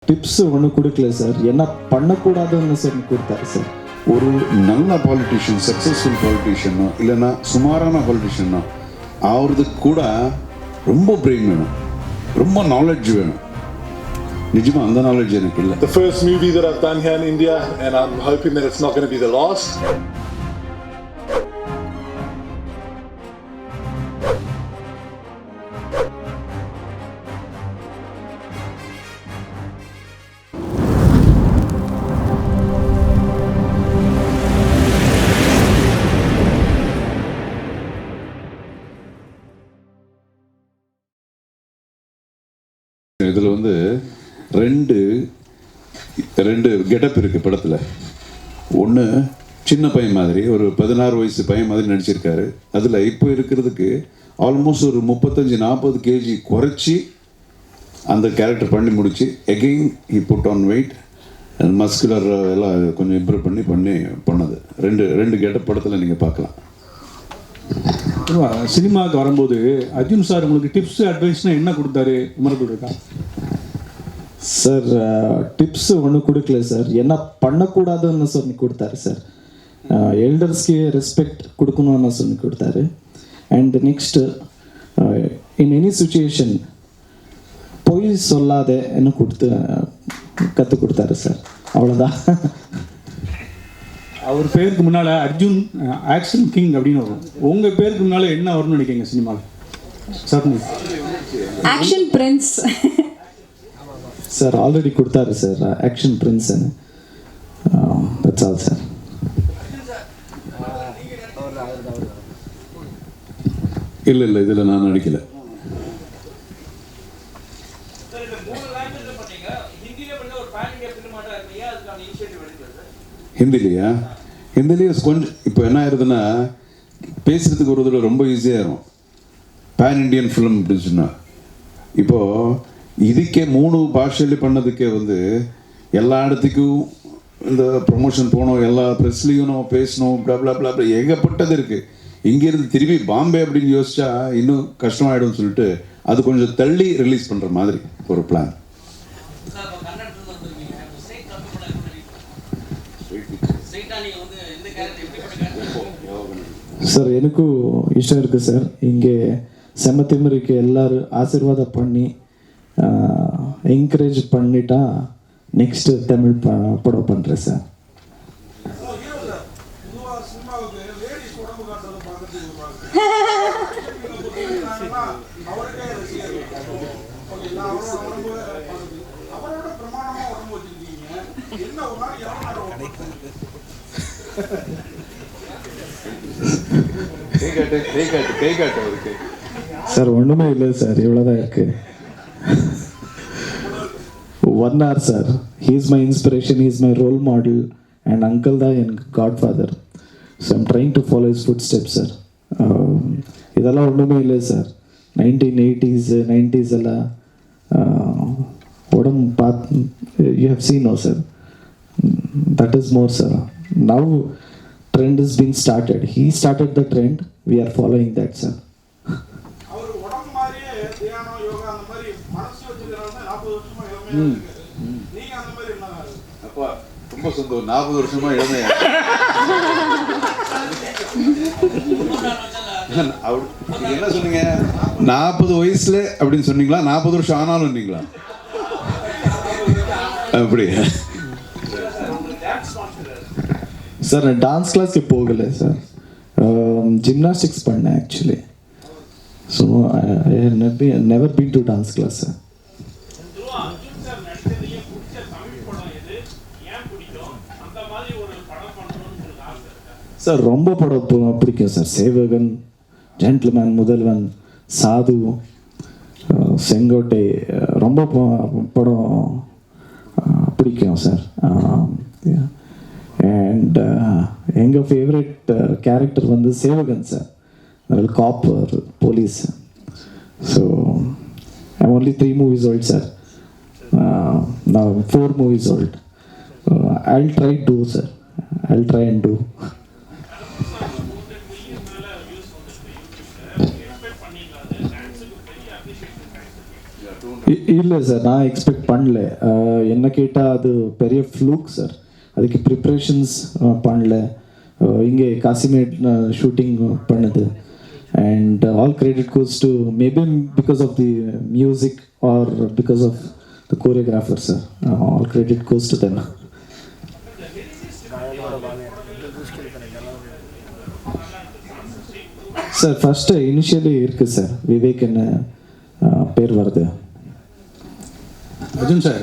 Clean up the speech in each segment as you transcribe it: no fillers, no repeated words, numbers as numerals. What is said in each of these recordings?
Tips ஒன்றும் கொடுக்கல sir, என்ன பண்ணக்கூடாதுன்னு சார் கொடுத்தாரு சார். ஒரு நல்ல பாலிட்டிஷியன், சக்ஸஸ்ஃபுல் பாலிட்டிஷியனோ இல்லைன்னா சுமாரான பாலிட்டிஷியனோ ஆகிறதுக்கு கூட ரொம்ப பிரெயின் வேணும், ரொம்ப நாலேஜ் வேணும். நிஜமா அந்த நாலேஜ் எனக்கு இல்லை. The first movie that I've done here in India, and I'm hoping that it's not going to be the last. இதில் வந்து ரெண்டு கெட்டப் இருக்குது படத்தில். ஒன்று சின்ன பையன் மாதிரி, ஒரு 16 வயசு பையன் மாதிரி நடிச்சிருக்காரு. அதில் இப்போ இருக்கிறதுக்கு ஆல்மோஸ்ட் ஒரு 35-40 கேஜி குறைச்சி அந்த கேரக்டர் பண்ணி முடிச்சு again he put on weight and muscular எல்லாம் கொஞ்சம் இம்ப்ரூவ் பண்ணது. ரெண்டு கெட்டப் படத்தில் நீங்கள் பார்க்கலாம். சினிமாவுக்கு வரும்போது அர்ஜுன் சார் உங்களுக்கு டிப்ஸ் அட்வைஸ்னால் என்ன கொடுத்தாரு? உமருக்கு இருக்கா சார்? டிப்ஸ் ஒன்றும் கொடுக்கல சார், என்ன பண்ணக்கூடாதுன்னு சொல்லி கொடுத்தாரு சார். எல்டர்ஸ்க்கு ரெஸ்பெக்ட் கொடுக்கணும்னு சொல்லி கொடுத்தாரு. And next in any situation பொய் சொல்லாத என்ன கற்றுக் கொடுத்தாரு சார். அவ்வளோதான். அவர் பேருக்கு முன்னால் அர்ஜுன் ஆக்ஷன் கிங் அப்படின்னு வரும். உங்கள் பேருக்கு முன்னால் என்ன வரும்னு நினைக்கிறீங்க சினிமாவில்? Sir action prince sir already கொடுத்தாரு சார், ஆக்ஷன் பிரின்ஸ்ன்னு. That's all sir. இல்லை இதில் நான் நடிக்கலை. ஹிந்திலேயே கொஞ்சம் இப்போ என்ன ஆயிருதுன்னா, பேசுகிறதுக்கு ஒரு இதில் ரொம்ப ஈஸியாகிடும். பேன் இண்டியன் ஃபிலிம் அப்படின்னு சொன்னால் இப்போது இதுக்கே 3 பாஷையில பண்ணதுக்கே வந்து எல்லா இடத்துக்கும் இந்த ப்ரொமோஷன் போகணும், எல்லா ப்ரெஸ்லேயும் நம்ம பேசணும், பிளா ஏகப்பட்டது இருக்குது. இங்கேருந்து திரும்பி பாம்பே அப்படின்னு யோசிச்சா இன்னும் கஷ்டமாயிடும்னு சொல்லிட்டு அது கொஞ்சம் தள்ளி ரிலீஸ் பண்ணுற மாதிரி ஒரு பிளான். சார் எனக்கும் இஷ்டம் இருக்குது சார். இங்கே செம்ம திமிருக்கு எல்லாரும் ஆசீர்வாதம் பண்ணி என்கரேஜ் பண்ணிட்டா நெக்ஸ்ட்டு தமிழ் படம் பண்ணுறேன் சார். சார் ஒன்றுமே இல்லை சார், இவ்வளோதான் இருக்கு. 1 hour சார். He is my inspiration, he is my role model and uncle தான் என் godfather. So I'm trying to follow his foot step sir. இதெல்லாம் ஒன்றுமே இல்லை சார். 1980s 90s எல்லாம் உடம்பு பார்த்து you have seen no sir. That is more sir. Now trend is being started. He started the trend. We are following that, sir. ரொம்ப சந்தோஷம். 40 வருஷமா இளமையா என்ன சொன்னீங்க? 40 வயசுல அப்படின்னு சொன்னீங்களா? 40 வருஷம் ஆனாலும் நீங்களா? அப்படி சார் நான் டான்ஸ் கிளாஸ்க்கு போகலை சார், ஜிம்னாஸ்டிக்ஸ் பண்ணேன் actually. So I never been to dance class sir. Sir ரொம்ப படம் பிடிக்கும் சார். சேவகன், ஜென்டில்மேன், முதல்வன், சாது, செங்கோட்டை, ரொம்ப படம் பிடிக்கும் சார். அண்ட் எங்கள் ஃபேவரட் கேரக்டர் வந்து சேவகன் சார். அதில் cop police. So I only 3 movies old sir. நான் 4 movies old. I'll try to sir. I'll try and do. இல்லை சார், நான் எக்ஸ்பெக்ட் பண்ணல. என்ன கேட்டால் அது பெரிய ஃப்ளூக் சார். அதுக்கு ப்ரிப்ரேஷன்ஸ் பண்ணல. இங்கே காசிமேட் ஷூட்டிங் பண்ணுது. And all credit goes to maybe because of the music or because of the choreographer sir. All credit goes to them. Sir first initially இருக்குது சார், விவேக்னு பேர் வருது. அர்ஜுன் சார்,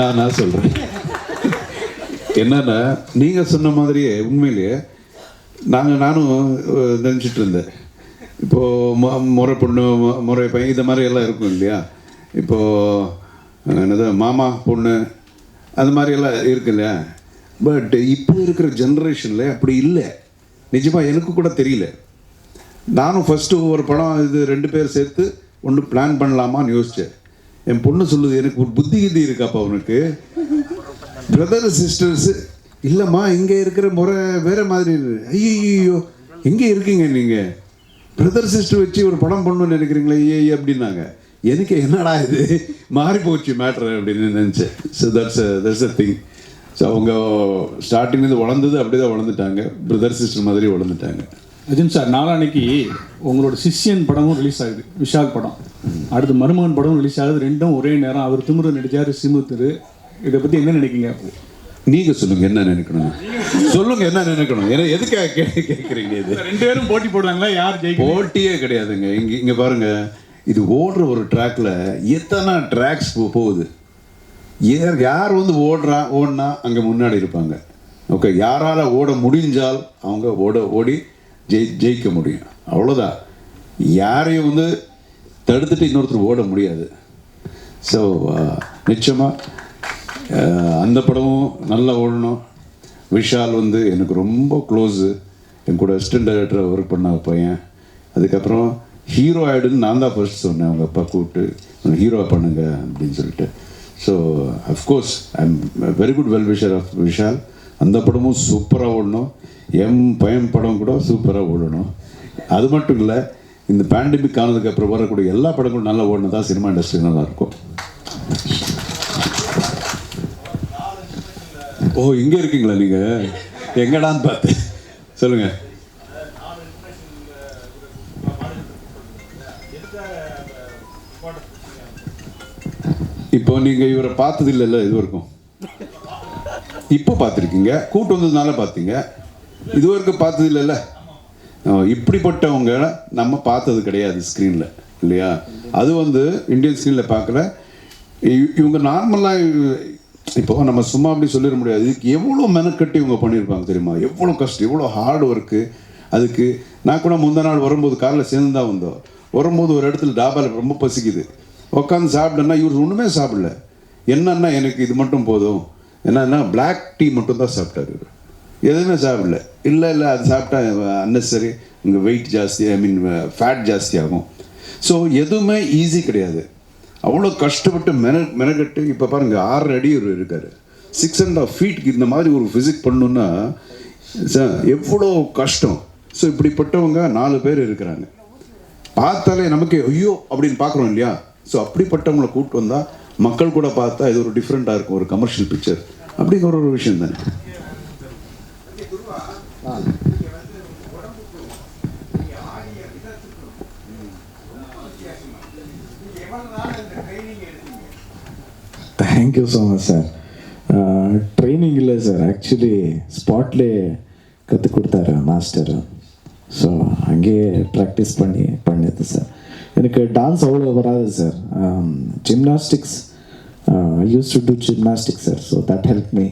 நான் சொல்கிறேன் என்னன்னா, நீங்கள் சொன்ன மாதிரியே உண்மையிலேயே நானும் நினச்சிட்டு இருந்தேன். இப்போது முறை பொண்ணு முறை பையன் இந்த மாதிரி எல்லாம் இருக்கும் இல்லையா. இப்போது என்னது மாமா பொண்ணு அந்த மாதிரியெல்லாம் இருக்கு இல்லையா. பட் இப்போ இருக்கிற ஜென்ரேஷனில் அப்படி இல்லை. நிஜமாக எனக்கு கூட தெரியல. நானும் ஃபஸ்ட்டு ஒரு படம் இது 2 பேர் சேர்த்து ஒன்று பிளான் பண்ணலாமான்னு யோசித்தேன். என் பொண்ணு சொல்லுது, எனக்கு ஒரு புத்தி கித்தி இருக்காப்பா உனக்கு, பிரதர் சிஸ்டர்ஸு இல்லைம்மா இங்கே இருக்கிற முறை வேறு மாதிரி. ஐயோ எங்கே இருக்கீங்க நீங்கள், பிரதர் சிஸ்டர் வச்சு ஒரு படம் பண்ணணும்னு நினைக்கிறீங்களா ஐயே அப்படின்னாங்க. எனக்கு என்னடா இது மாறி போச்சு மேட்ரு அப்படின்னு நினச்சேன். So that's a thing. So அவங்க ஸ்டார்டிங்லேருந்து வளர்ந்தது அப்படி தான் வளர்ந்துட்டாங்க, பிரதர் சிஸ்டர் மாதிரி வளர்ந்துட்டாங்க. அர்ஜுன் சார், நாளான்னைக்கு உங்களோட சிஷ்யன் படமும் ரிலீஸ் ஆகுது, விஷால் படம். அடுத்து மருமகன் படமும் ரிலீஸ் ஆகுது. ரெண்டும் ஒரே நேரம். அவர் திமிரு நடிச்சார், சிமுத்திரு. இதை பற்றி என்ன நினைக்கிங்க? நீங்கள் சொல்லுங்கள் என்ன நினைக்கணும், சொல்லுங்கள் என்ன நினைக்கணும். எதுக்காக கேட்குறீங்க? இது 2 பேரும் போட்டி போடுறாங்களா, யார் ஜெயிக்க? போட்டியே கிடையாதுங்க. இங்கே பாருங்கள், இது ஓடுற ஒரு ட்ராக்ல எத்தனை ட்ராக்ஸ் போகுது. யார் வந்து ஓடினா அங்கே முன்னாடி இருப்பாங்க. ஓகே, யாரால் ஓட முடிஞ்சால் அவங்க ஓடி ஜெயிக்க முடியும், அவ்வளோதான். யாரையும் வந்து தடுத்துட்டு இன்னொருத்தர் ஓட முடியாது. ஸோ நிச்சயமாக அந்த படமும் நல்லா ஓடணும். விஷால் வந்து எனக்கு ரொம்ப க்ளோஸு, என் கூட அசிஸ்டன்ட் டைரக்டரை ஒர்க் பண்ண பையன். அதுக்கப்புறம் ஹீரோ ஆகிடுன்னு நான் தான் ஃபர்ஸ்ட் சொன்னேன். அவங்க அப்பா கூப்பிட்டு ஹீரோ பண்ணுங்க அப்படின்னு சொல்லிட்டு. So of course I am very good well wisher of Vishal. அந்த படமும் சூப்பராக ஓடணும். என் பையன் படம் கூட சூப்பராக ஓடணும். அது மட்டும் இல்லை, இந்த பேண்டமிக் ஆனதுக்கப்புறம் வரக்கூடிய எல்லா படங்களும் நல்லா ஓடினா தான் சினிமா இண்டஸ்ட்ரி நல்லாயிருக்கும். ஓ இங்கே இருக்கீங்களா நீங்கள்? எங்கடான்னு பார்த்தேன், சொல்லுங்கள். இப்போ நீங்கள் இவரை பார்த்தது இல்லைல்ல இது வரைக்கும்? இப்போ பார்த்துருக்கீங்க, கூட்டு வந்ததுனால பார்த்தீங்க. இது வரைக்கும் பார்த்தது இல்லைல்ல. இப்படிப்பட்டவங்க நம்ம பார்த்தது கிடையாது ஸ்க்ரீனில் இல்லையா. அது வந்து இந்தியன் ஸ்க்ரீனில் பார்க்கல. இவங்க நார்மலாக இப்போ நம்ம சும்மா அப்படி சொல்லிட முடியாது. இதுக்கு எவ்வளோ மெனக்கட்டி இவங்க பண்ணியிருப்பாங்க தெரியுமா, எவ்வளோ கஷ்டம், எவ்வளோ ஹார்ட் ஒர்க்கு. அதுக்கு நான் கூட முந்தா நாள் வரும்போது காலையில் சேர்ந்து தான் வந்தோம். வரும்போது ஒரு இடத்துல டாபாவில் ரொம்ப பசிக்குது, உட்காந்து சாப்பிட்டேன்னா இவர் ஒன்றுமே சாப்பிடல. என்னன்னா எனக்கு இது மட்டும் போதும், என்னன்னா பிளாக் டீ மட்டும் தான் சாப்பிட்டாரு இவர், எதுவுமே சாப்பிடல. இல்லை அது சாப்பிட்டா அன்னெசரி உங்கள் வெயிட் ஜாஸ்தி, ஐ மீன் ஃபேட் ஜாஸ்தி ஆகும். ஸோ எதுவுமே ஈஸி கிடையாது. அவ்வளோ கஷ்டப்பட்டு மெனக்கட்டு. இப்போ பாருங்கள் 6 அடி இவர் இருக்கார், 6.5 feet இந்த மாதிரி ஒரு ஃபிசிக் பண்ணணுன்னா எவ்வளோ கஷ்டம். ஸோ இப்படிப்பட்டவங்க 4 பேர் இருக்கிறாங்க. பார்த்தாலே நமக்கு ஐயோ அப்படின்னு பார்க்குறோம் இல்லையா. ஸோ அப்படிப்பட்டவங்களை கூப்பிட்டு வந்தால் மக்கள் கூட பார்த்தா இது ஒரு டிஃப்ரெண்ட்டாக இருக்கும், ஒரு கமர்ஷியல் பிக்சர் அப்படிங்கிற ஒரு விஷயம் தானே. Thank you so much sir. Training இல்லை சார், ஆக்சுவலி ஸ்பாட்லேயே கற்றுக் கொடுத்தாரு மாஸ்டர். ஸோ அங்கேயே ப்ராக்டிஸ் பண்ணிது சார். எனக்கு டான்ஸ் அவ்வளோ வராது sir. Gymnastics use to do gymnastics sir. So that help me.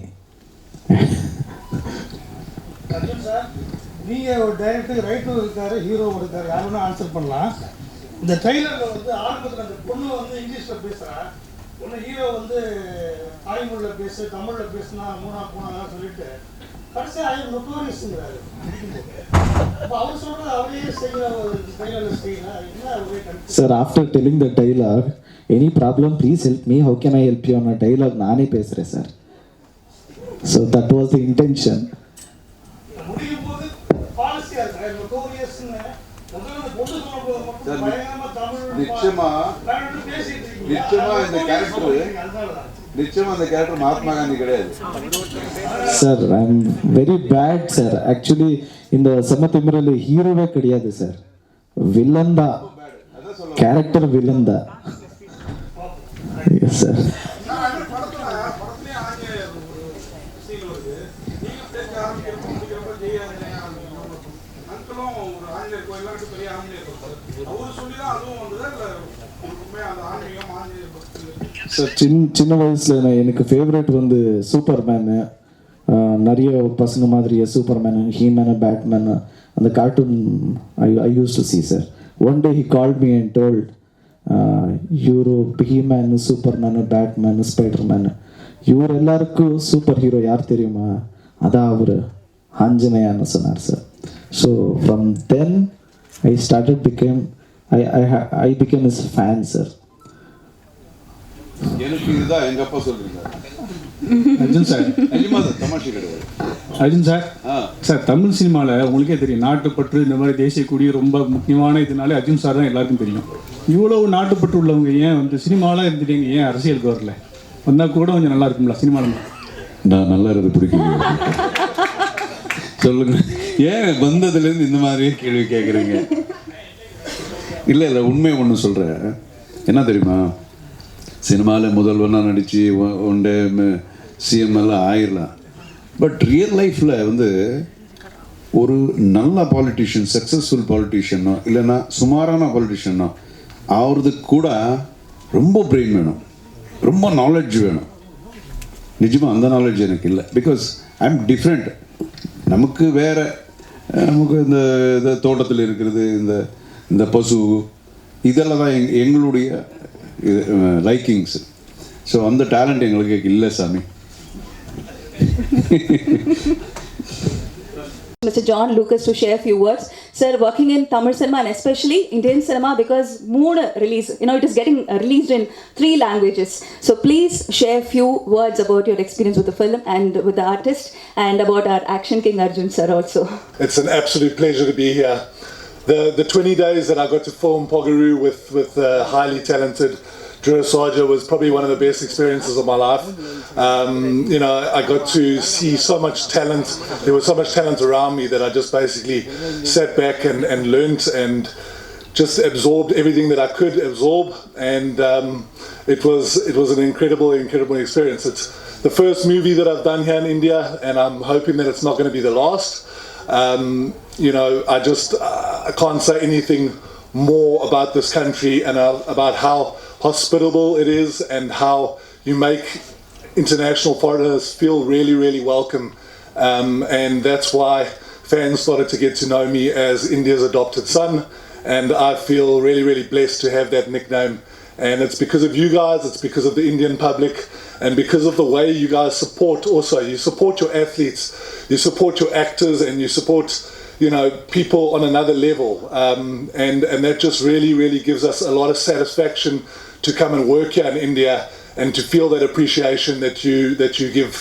நீங்கள் ஒரு டைரக்டர் ரைட்டரும் இருக்காரு, ஹீரோவும் இருக்காரு, யார் வேணால் ஆன்சர் பண்ணலாம். இந்த ட்ரெய்லரில் வந்து ஆரம்பத்தில் அந்த பொண்ணு வந்து இங்கிலீஷில் பேசுகிறா, ஒன்று ஹீரோ வந்து தாய்மொழியில் பேசு, தமிழில் பேசுனா மூணா போனாலாம் சொல்லிட்டு கடைசி ஐ எம் நோட்டோரியஸ்ங்கிறாரு. அப்போ அவர் சொல்றது அவரே செய்யற டைலாக் ஸ்டைலா என்ன ஒரே confuse. Sir, after telling the dialogue, any problem, please help me. How can I help you on a dialogue? நானே பேசுகிறேன் sir. So that was the intention. முடியும் போது பாலிசியா இருக்கு. ஐ எம் நோட்டோரியஸ்னு முதல்ல பொண்ணு சொல்லும்போது மட்டும் பயங்கரமா தமிழ் நிச்சயமா பேசிட்டு இருக்கீங்க. நிச்சயமா இந்த கேரக்டர் அதனாலதான். நிச்சயமா இந்த கேரக்டர் மகாத்மா காந்தி கிடையாது. Sir, I'm very bad, sir. Actually, இந்த செமத்திமிரல் ஹீரோவே கிடையாது சார். வில்லன் தான். கேரக்டர் வில்லன் தான். Yes, sir. சார் சின்ன வயசில் எனக்கு ஃபேவரட் வந்து சூப்பர்மேனு. நிறைய பசங்க மாதிரியே சூப்பர்மேனு, ஹீமேனு, பேட்மேனு அந்த cartoon I use to C sir. One day he called me and told இவரு ஹீமேனு, சூப்பர்மேனு, பேட்மேனு, ஸ்பைடர்மேனு இவர் எல்லாருக்கும் சூப்பர் ஹீரோ யார் தெரியுமா? அதான் அவர் ஆஞ்சநேயான்னு சொன்னார் sir. So from then I started I became is fan sir. எனக்கு இதுதான் எங்க அப்பா சொல்றீங்க. அர்ஜுன் சார், நிஜமா தமாஷை கிடையாது. அர்ஜுன் சார், சார் தமிழ் சினிமாவில் உங்களுக்கே தெரியும் நாட்டுப்பற்று இந்த மாதிரி தேசிய கொடி ரொம்ப முக்கியமான இதனாலே அர்ஜுன் சார் தான் எல்லாருக்கும் தெரியும். இவ்வளவு நாட்டுப்பற்று உள்ளவங்க ஏன் வந்து சினிமாவில் இருந்துட்டீங்க, ஏன் அரசியலுக்கு வரல? வந்தால் கூட கொஞ்சம் நல்லா இருக்கும்ல சினிமாவில். நான் நல்லா இருந்து பிடிக்கும். சொல்லுங்க, ஏன் வந்ததுலேருந்து இந்த மாதிரியே கேள்வி கேட்குறீங்க? இல்லை உண்மையை ஒன்று சொல்கிறேன். என்ன தெரியுமா, சினிமாவில் முதல்வனாக நடித்து ஒன் டே சிஎம் எல்லாம் ஆயிடலாம். பட் ரியல் லைஃப்பில் வந்து ஒரு நல்ல பாலிட்டிஷியன், சக்ஸஸ்ஃபுல் பாலிட்டிஷியனோ இல்லைன்னா சுமாரான பாலிட்டிஷியனோ ஆகிறதுக்கு கூட ரொம்ப பிரெயின் வேணும், ரொம்ப நாலேஜ் வேணும். நிஜமாக அந்த நாலேஜ் எனக்கு இல்லை. Because I am different. நமக்கு வேறு, நமக்கு இந்த தோட்டத்தில் இருக்கிறது, இந்த பசு இதெல்லாம் தான் எங்களுடைய லைக்கிங்ஸ். ஸோ அந்த டேலண்ட் எங்களுக்கு இல்லை சாமி. Mr. John Lucas to share a few words. Sir, working in Tamil cinema and especially Indian cinema because moon release, it is getting released in 3 languages. So please share a few words about your experience with the film and with the artist and about our action king Arjun sir also. It's an absolute pleasure to be here. The 20 days that I got to film Pogaroo with highly talented Dhruv Sarja was probably one of the best experiences of my life. I got to see so much talent. There was so much talent around me that I just basically sat back and learnt and just absorbed everything that I could absorb. And it was an incredible experience. It's the first movie that I've done here in India, and I'm hoping that it's not going to be the last. I can't say anything more about this country and about how hospitable it is and how you make international foreigners feel really, really welcome. And that's why fans started to get to know me as India's adopted son. And I feel really, really blessed to have that nickname. And it's because of you guys, it's because of the Indian public, and because of the way you guys support also. You support your athletes, you support your actors, and you support people on another level. And that just really, really gives us a lot of satisfaction to come and work here in India and to feel that appreciation that you give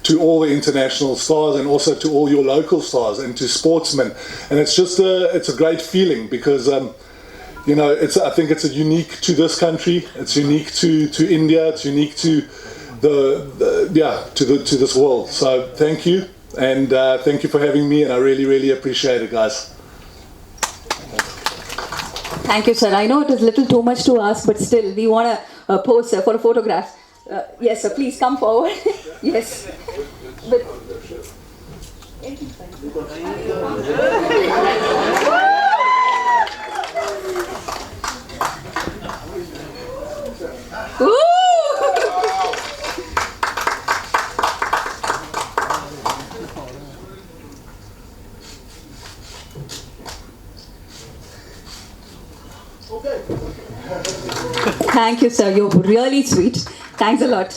to all the international stars and also to all your local stars and to sportsmen. And it's just it's a great feeling because I think it's unique to this country, it's unique to India, it's unique to to this world. So thank you, and thank you for having me, and I really, really appreciate it, guys. Thank you, sir. I know it is little too much to ask, but still, we want to pose for a photograph. Yes, sir. Please come forward. Yes. Thank you, sir. You're really sweet. Thanks a lot.